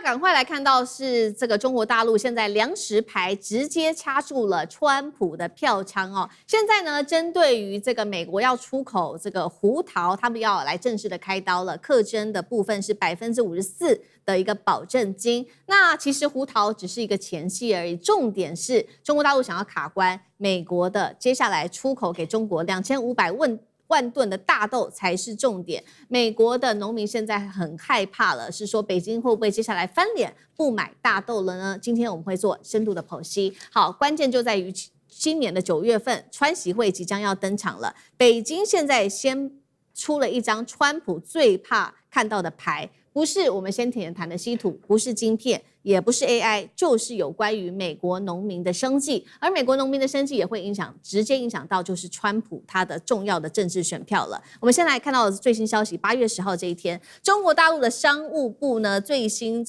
赶快来看到是这个中国大陆现在粮食牌直接掐住了川普的票仓哦。现在呢，针对于这个美国要出口这个胡桃，他们要来正式的开刀了，课征的部分是54%的一个保证金。那其实胡桃只是一个前戏而已，重点是中国大陆想要卡关美国的接下来出口给中国2500万吨的大豆才是重点。美国的农民现在很害怕了，是说北京会不会接下来翻脸不买大豆了呢？今天我们会做深度的剖析。好，关键就在于今年的9月份，川习会即将要登场了。北京现在先出了一张川普最怕看到的牌，不是我们先前谈的稀土，不是晶片，也不是 AI， 就是有关于美国农民的生计，而美国农民的生计也会直接影响到就是川普他的重要的政治选票了。我们先来看到的最新消息，8月10号这一天，中国大陆的商务部呢最新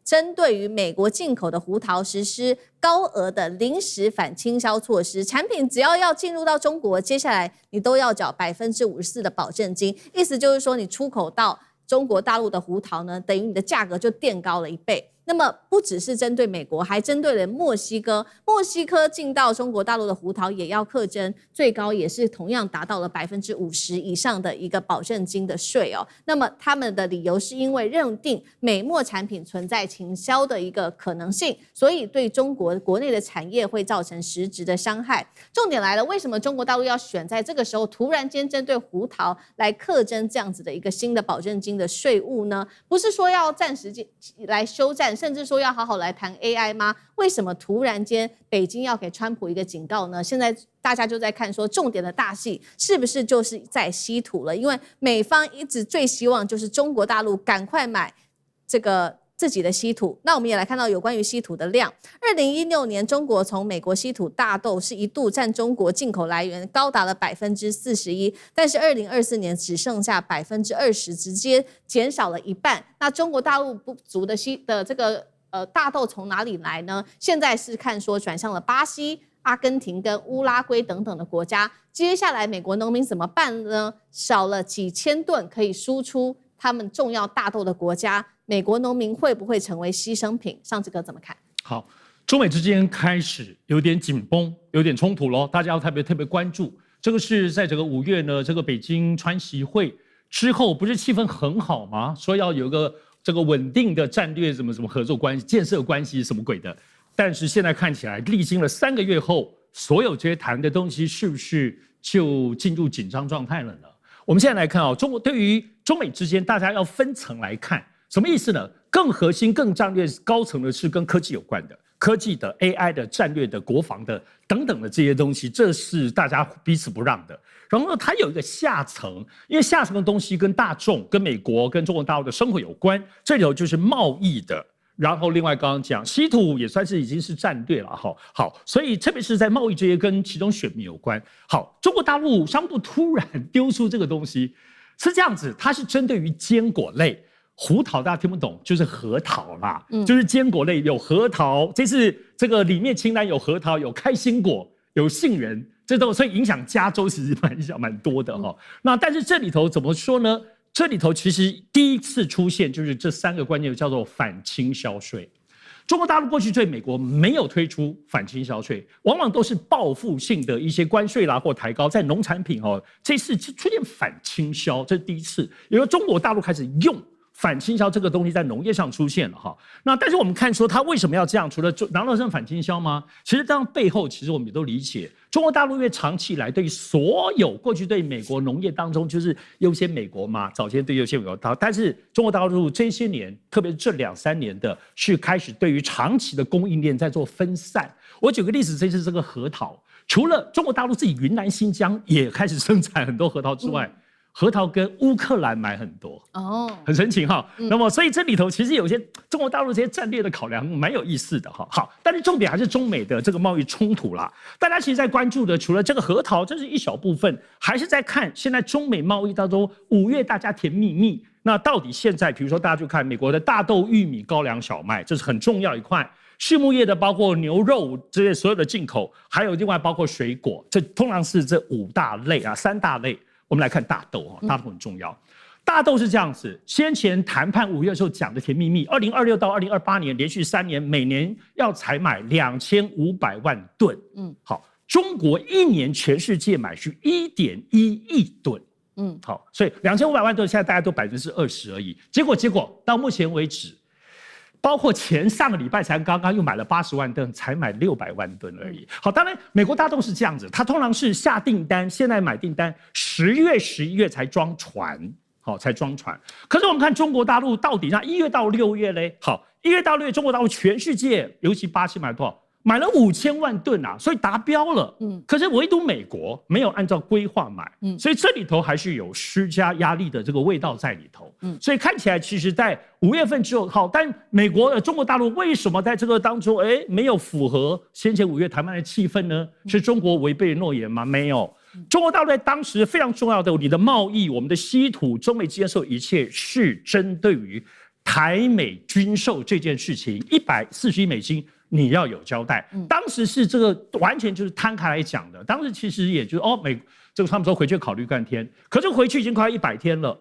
针对于美国进口的胡桃实施高额的临时反倾销措施，产品只要进入到中国，接下来你都要缴54%的保证金，意思就是说你出口到中国大陆的胡桃呢，等于你的价格就垫高了1倍。那么不只是针对美国，还针对了墨西哥。墨西哥进到中国大陆的胡桃也要课征，最高也是同样达到了50%以上的一个保证金的税哦。那么他们的理由是因为认定美墨产品存在倾销的一个可能性，所以对中国国内的产业会造成实质的伤害。重点来了，为什么中国大陆要选在这个时候突然间针对胡桃来课征这样子的一个新的保证金的税务呢？不是说要暂时来休战，甚至说要好好来谈 AI 吗？为什么突然间北京要给川普一个警告呢？现在大家就在看说，重点的大戏是不是就是在稀土了？因为美方一直最希望就是中国大陆赶快买这个自己的稀土。那我们也来看到有关于稀土的量。2016年，中国从美国稀土大豆是一度占中国进口来源高达了41%，但是2024年只剩下20%，直接减少了一半。那中国大陆不足的这个大豆从哪里来呢？现在是看说转向了巴西、阿根廷跟乌拉圭等等的国家。接下来美国农民怎么办呢？少了几千吨可以输出他们重要大豆的国家，美国农民会不会成为牺牲品？上志哥怎么看？好，中美之间开始有点紧绷，有点冲突咯，大家要特别关注。这个是在这个5月呢，这个北京川习会之后，不是气氛很好吗？说要有一个这个稳定的战略什么合作关系、建设关系什么鬼的。但是现在看起来，历经了3个月后，所有这些谈的东西是不是就进入紧张状态了呢？我们现在来看中国对于中美之间，大家要分层来看，什么意思呢？更核心、更战略高层的是跟科技有关的，科技的、AI 的、战略的、国防的等等的这些东西，这是大家彼此不让的。然后它有一个下层，因为下层的东西跟大众、跟美国、跟中国大陆的生活有关，这里头就是贸易的。然后另外刚刚讲稀土也算是已经是战略了哈。好，所以特别是在贸易这些跟其中选民有关。好，中国大陆商务部突然丢出这个东西，是这样子，它是针对于坚果类。胡桃大家听不懂，就是核桃啦，就是坚果类有核桃，这次这个里面清单有核桃、有开心果、有杏仁，这都所以影响加州其实影响蛮多的哈。那但是这里头怎么说呢？这里头其实第一次出现就是这3个关键叫做反倾销税。中国大陆过去对美国没有推出反倾销税，往往都是报复性的一些关税啦或抬高，在农产品这次出现反倾销，这是第一次，因为中国大陆开始用反倾销这个东西在农业上出现了哈。那但是我们看说他为什么要这样？除了难道是反倾销吗？其实这样背后，其实我们也都理解，中国大陆因为长期以来对所有过去对美国农业当中就是优先美国嘛，早先对优先美国，但是中国大陆这些年，特别是这2、3年的，是开始对于长期的供应链在做分散。我举个例子，这次这个核桃，除了中国大陆自己云南、新疆也开始生产很多核桃之外，核桃跟乌克兰买很多很神奇哈。那么所以这里头其实有些中国大陆这些战略的考量蛮有意思的哈。好，但是重点还是中美的这个贸易冲突啦。大家其实在关注的除了这个核桃，这是一小部分，还是在看现在中美贸易当中5月大家甜蜜蜜。那到底现在比如说大家就看美国的大豆、玉米、高粱、小麦，这是很重要一块。畜牧业的包括牛肉这些所有的进口，还有另外包括水果，这通常是这5大类啊，3大类。我们来看大豆大豆很重要。大豆是这样子，先前谈判5月的时候讲的甜蜜蜜，2026到2028年连续3年，每年要采买2500万吨。好，中国一年全世界买需1.1亿吨。好，所以2500万吨现在大概都20%而已。结果到目前为止，包括上个礼拜才刚刚又买了80万吨，才买600万吨而已。好，当然美国大豆是这样子，它通常是下订单，现在买订单，10月、11月才装船。好，才装船。可是我们看中国大陆到底那1月到6月嘞？好，1月到6月，中国大陆全世界，尤其巴西买了多少？买了5000万吨啊，所以达标了。可是唯独美国没有按照规划买，所以这里头还是有施加压力的这个味道在里头。所以看起来，其实，在5月份之后，好，但中国大陆为什么在这个当中，没有符合先前5月谈判的气氛呢？是中国违背诺言吗？没有。中国大陆在当时非常重要的，你的贸易、我们的稀土、中美之间所有一切是针对于台美军售这件事情，140亿美金你要有交代。当时是这个完全就是摊开来讲的，当时其实也就是这个他们说回去考虑半天，可是回去已经快100天了。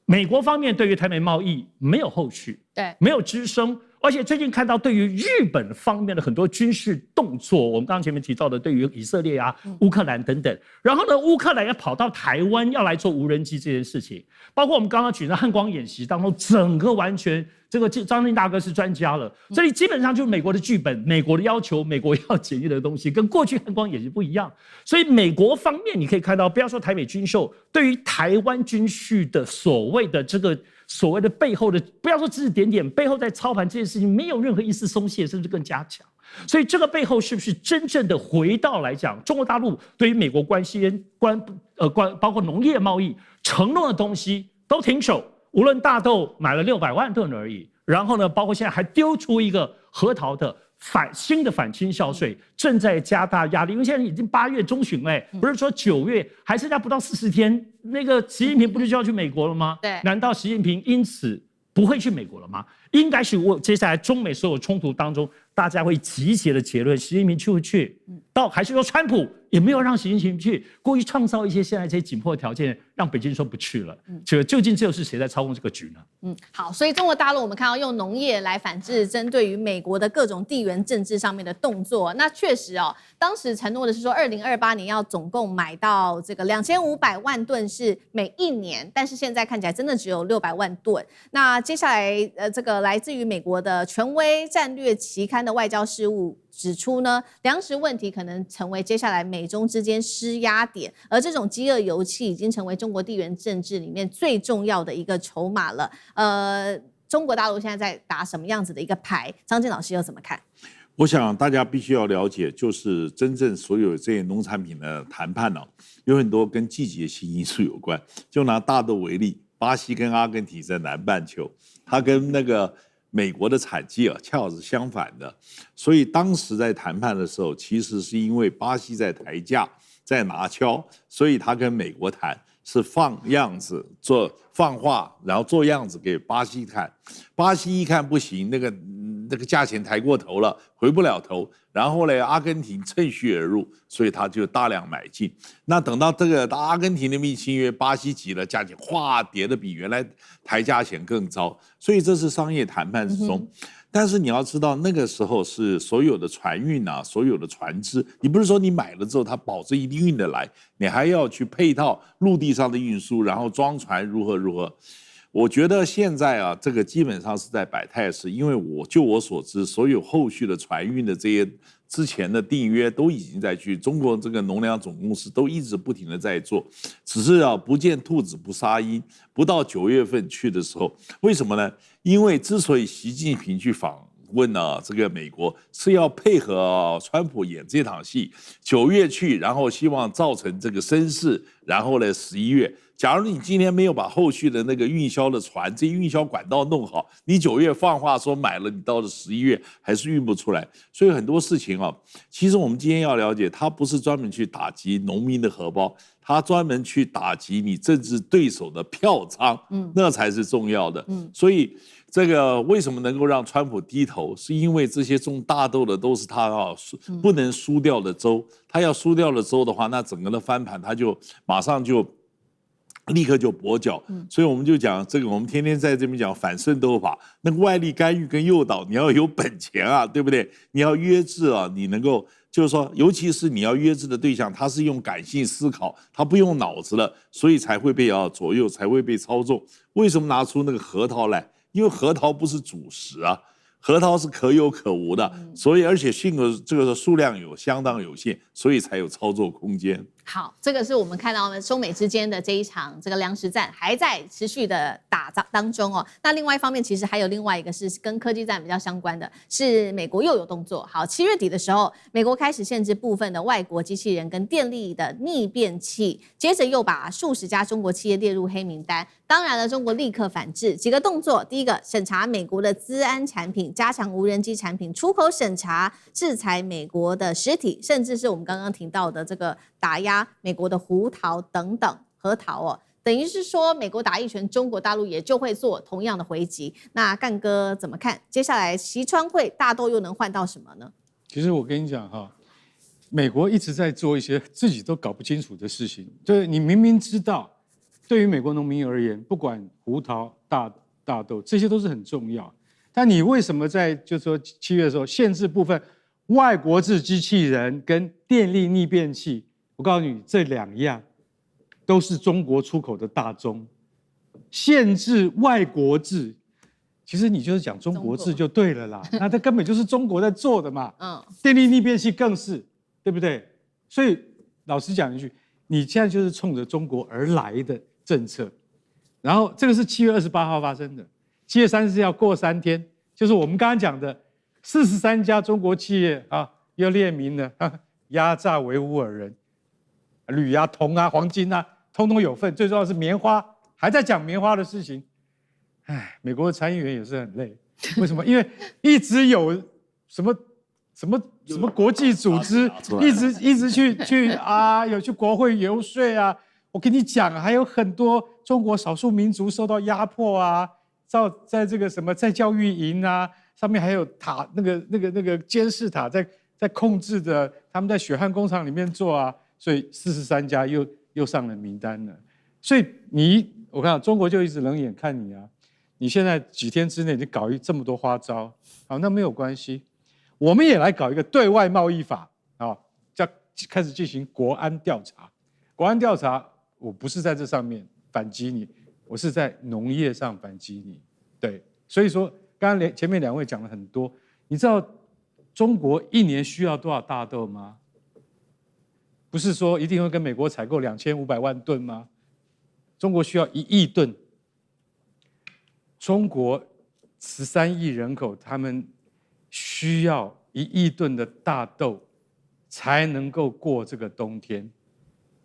美国方面对于台美贸易没有后续，对，没有吱声。而且最近看到对于日本方面的很多军事动作，我们刚刚前面提到的对于以色列啊、乌克兰等等，然后呢，乌克兰要跑到台湾要来做无人机这件事情，包括我们刚刚举的汉光演习当中，整个完全这个张晋大哥是专家了，所以基本上就是美国的剧本、美国的要求、美国要检验的东西，跟过去汉光演习不一样。所以美国方面你可以看到，不要说台美军售，对于台湾军事的所谓的背后的，不要说指指点点，背后在操盘这件事情没有任何一丝松懈，甚至更加强。所以这个背后是不是真正的回到来讲，中国大陆对于美国包括农业贸易承诺的东西都停手，无论大豆买了600万吨而已，然后呢，包括现在还丢出一个核桃的新的反倾销税，正在加大压力，因为现在已经8月中旬嘞，不是说9月，还剩下不到40天，那个习近平不是就要去美国了吗？对，难道习近平因此不会去美国了吗？应该是接下来中美所有冲突当中，大家会集结的结论，习近平去不去？还是说川普也没有让习近平去，故意创造一些现在这些紧迫条件，让北京说不去了。究竟这又是谁在操控这个局呢？好，所以中国大陆我们看到用农业来反制针对于美国的各种地缘政治上面的动作，那确实当时承诺的是说2028年要总共买到这个2500万吨是每一年，但是现在看起来真的只有600万吨。那接下来这个来自于美国的权威战略期刊的外交事务指出呢，粮食问题可能成为接下来美中之间施压点，而这种饥饿游戏已经成为中国地缘政治里面最重要的一个筹码了。中国大陆现在在打什么样子的一个牌？张晋老师又怎么看？我想大家必须要了解，就是真正所有这些农产品的谈判有很多跟季节性因素有关。就拿大豆为例，巴西跟阿根廷在南半球，它跟那个美国的产季恰好是相反的，所以当时在谈判的时候，其实是因为巴西在抬价、在拿敲，所以他跟美国谈是放样子、放话，然后做样子给巴西看。巴西一看不行，那个价钱抬过头了，回不了头。然后呢，阿根廷趁虚而入，所以他就大量买进。那等到这个阿根廷的密契约，巴西急了，价钱哗跌得比原来抬价钱更糟。所以这是商业谈判之中。但是你要知道，那个时候是所有的船运所有的船只，你不是说你买了之后它保证一定运得来，你还要去配套陆地上的运输，然后装船如何。我觉得现在这个基本上是在摆态势，因为就我所知，所有后续的船运的这些之前的订约都已经在去，中国这个农粮总公司都一直不停的在做，只是不见兔子不撒鹰，不到9月份去的时候，为什么呢？因为之所以习近平去访问这个美国，是要配合川普演这场戏，9月去，然后希望造成这个声势，然后呢11月。假如你今天没有把后续的那个运销的船、这些运销管道弄好，你9月放话说买了，你到了11月还是运不出来。所以很多事情其实我们今天要了解，它不是专门去打击农民的荷包，它专门去打击你政治对手的票仓，那才是重要的。所以这个为什么能够让川普低头，是因为这些种大豆的都是他不能输掉的州，他要输掉了州的话，那整个的翻盘他就马上就立刻就跛脚，所以我们就讲这个，我们天天在这边讲反渗透法，那个外力干预跟诱导，你要有本钱啊，对不对？你要约制啊，你能够就是说，尤其是你要约制的对象，他是用感性思考，他不用脑子了，所以才会被左右，才会被操纵。为什么拿出那个核桃来？因为核桃不是主食啊。核桃是可有可无的，所以而且这个数量相当有限，所以才有操作空间。好，这个是我们看到中美之间的这一场这个粮食战还在持续的打当中哦。那另外一方面，其实还有另外一个是跟科技战比较相关的，是美国又有动作。好，7月底的时候，美国开始限制部分的外国机器人跟电力的逆变器，接着又把数十家中国企业列入黑名单。当然了，中国立刻反制，几个动作：第一个，审查美国的资安产品，加强无人机产品出口审查，制裁美国的实体，甚至是我们刚刚提到的这个打压美国的胡桃等等核桃哦，等于是说美国打一拳，中国大陆也就会做同样的回击。那干哥怎么看？接下来习川会大豆又能换到什么呢？其实我跟你讲哈，美国一直在做一些自己都搞不清楚的事情。就是你明明知道，对于美国农民而言，不管胡桃、大豆这些都是很重要，但你为什么在就是说7月的时候限制部分外国制机器人跟电力逆变器？我告诉你，这2样都是中国出口的大宗，限制外国制，其实你就是讲中国制就对了啦。那它根本就是中国在做的嘛。电力逆变器更是，对不对？所以老实讲一句，你现在就是冲着中国而来的政策。然后这个是7月28号发生的，7月30要过3天，就是我们刚刚讲的43家中国企业啊，又列明了压榨维吾尔人。铝啊、铜啊、黄金啊，通通有份。最重要的是棉花，还在讲棉花的事情。哎，美国的参议员也是很累，为什么？因为一直有什么国际组织，一直去啊，有去国会游说啊。我跟你讲，还有很多中国少数民族受到压迫啊，在这个什么在教育营啊，上面还有塔那个监视塔在控制的，他们在血汗工厂里面做啊。所以43家又上了名单了，所以我看中国就一直冷眼看你啊！你现在几天之内你搞这么多花招，好，那没有关系，我们也来搞一个对外贸易法啊，叫开始进行国安调查。国安调查，我不是在这上面反击你，我是在农业上反击你。对，所以说刚刚前面2位讲了很多，你知道中国1年需要多少大豆吗？不是说一定会跟美国采购2500万吨吗？中国需要1亿吨。中国13亿人口，他们需要1亿吨的大豆才能够过这个冬天。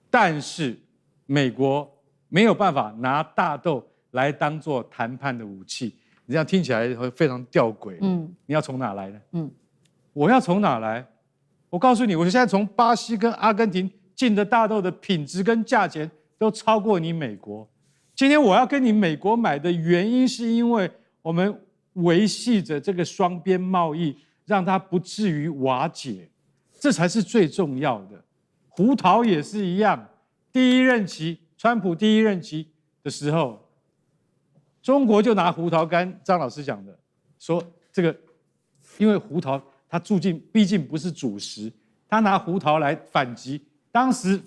但是美国没有办法拿大豆来当做谈判的武器，你这样听起来会非常吊诡。你要从哪来呢？我要从哪来？我告诉你，我现在从巴西跟阿根廷进的大豆的品质跟价钱都超过你美国。今天我要跟你美国买的原因，是因为我们维系着这个双边贸易，让它不至于瓦解，这才是最重要的。胡桃也是一样，川普第一任期的时候，中国就拿胡桃干，张老师讲的，说这个因为胡桃。他毕竟不是主食，他拿胡桃来反击，当时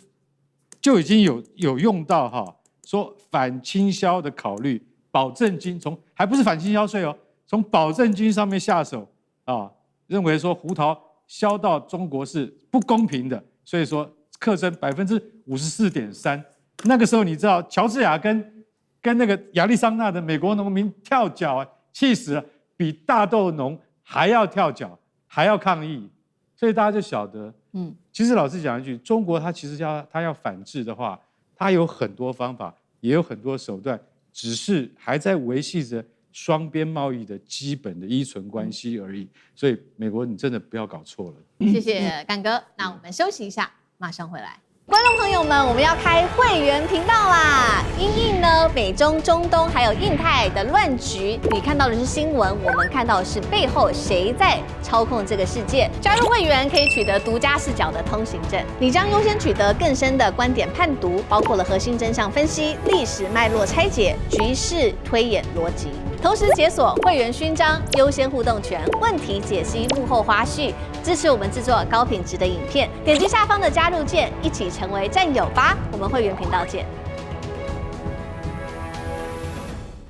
就已经有用到说反倾销的考虑，保证金还不是反倾销税哦，从保证金上面下手啊，认为说胡桃销到中国是不公平的，所以说课征54.3%。那个时候你知道乔治亚跟那个亚利桑那的美国农民跳脚啊，气死了，比大豆农还要跳脚。还要抗议，所以大家就晓得，其实老实讲一句，中国它其实它要反制的话，它有很多方法，也有很多手段，只是还在维系着双边贸易的基本的依存关系而已。所以美国，你真的不要搞错了。谢谢干哥，那我们休息一下，马上回来。观众朋友们，我们要开会员频道啦！因应呢美中、中东还有印太的乱局，你看到的是新闻，我们看到的是背后谁在操控这个世界。加入会员可以取得独家视角的通行证，你将优先取得更深的观点判读，包括了核心真相分析、历史脉络拆解、局势推演逻辑。同时解锁会员勋章、优先互动权、问题解析、幕后花絮，支持我们制作高品质的影片。点击下方的加入键，一起成为战友吧！我们会员频道见。